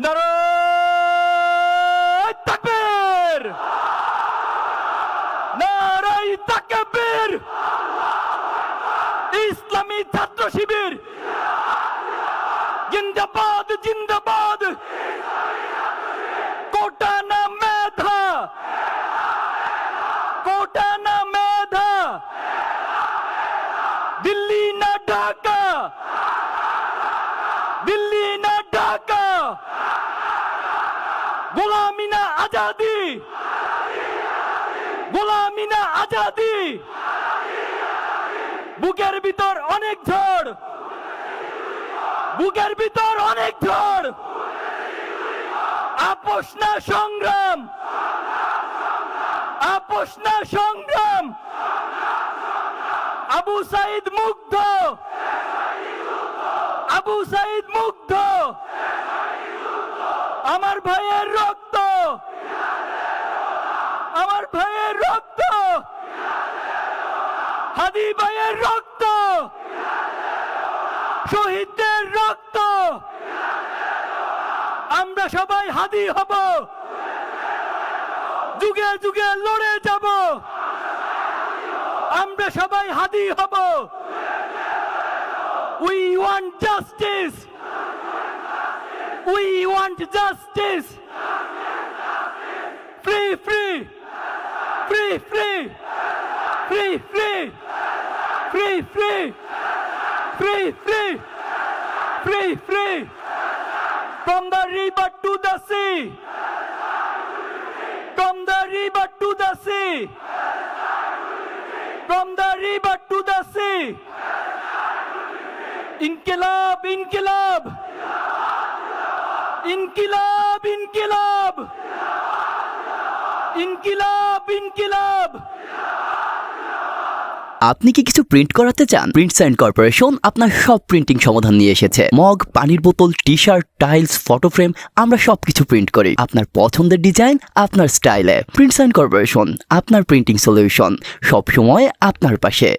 নারায়ে তাকবীর, নারায়ে তাকবীর। ইসলামী ছাত্র শিবির জিন্দাবাদ, জিন্দাবাদ। কোটা না মেধা, কোটা না মেধা। দিল্লি না ঢাকা, দিল্লি না ঢাকা। গোলামি না আজাদি, গোলামি না আজাদি। বুকের ভিতর অনেক ঝড়, বুকের ভিতর অনেক ঝড়। আপোষ না সংগ্রাম, আপোষ না সংগ্রাম। আবু সাইদ মুগ্ধ, আবু সাইদ মুগ্ধ। আমার ভাইয়ের রক্ত, আমার ভাইয়ের রক্ত। হাদি ভাইয়ের রক্ত, শহীদদের রক্ত। আমরা সবাই হাদি হব, যুগে যুগে লড়ে যাব। আমরা সবাই হাদি হব। We want justice, we want justice. Free, free, free, free, free, free, free, free, free, free, free, free. From the river to the sea, from the river to the sea, from the river to the sea. Inkilab, inkilab, inkilab, inkilab, inkilab, inkilab. আপনি কি কিছু print করাতে চান? Prints and corporation আপনার সব printing সমাধান নিয়ে এসেছে। মগ, পানির বোতল, T shirt, tiles, photo frame, আমরা সবকিছু প্রিন্ট করি আপনার পছন্দের ডিজাইন, আপনার স্টাইলে। প্রিন্টস অ্যান্ড কর্পোরেশন, আপনার প্রিন্টিং সলিউশন, সব সময় আপনার পাশে।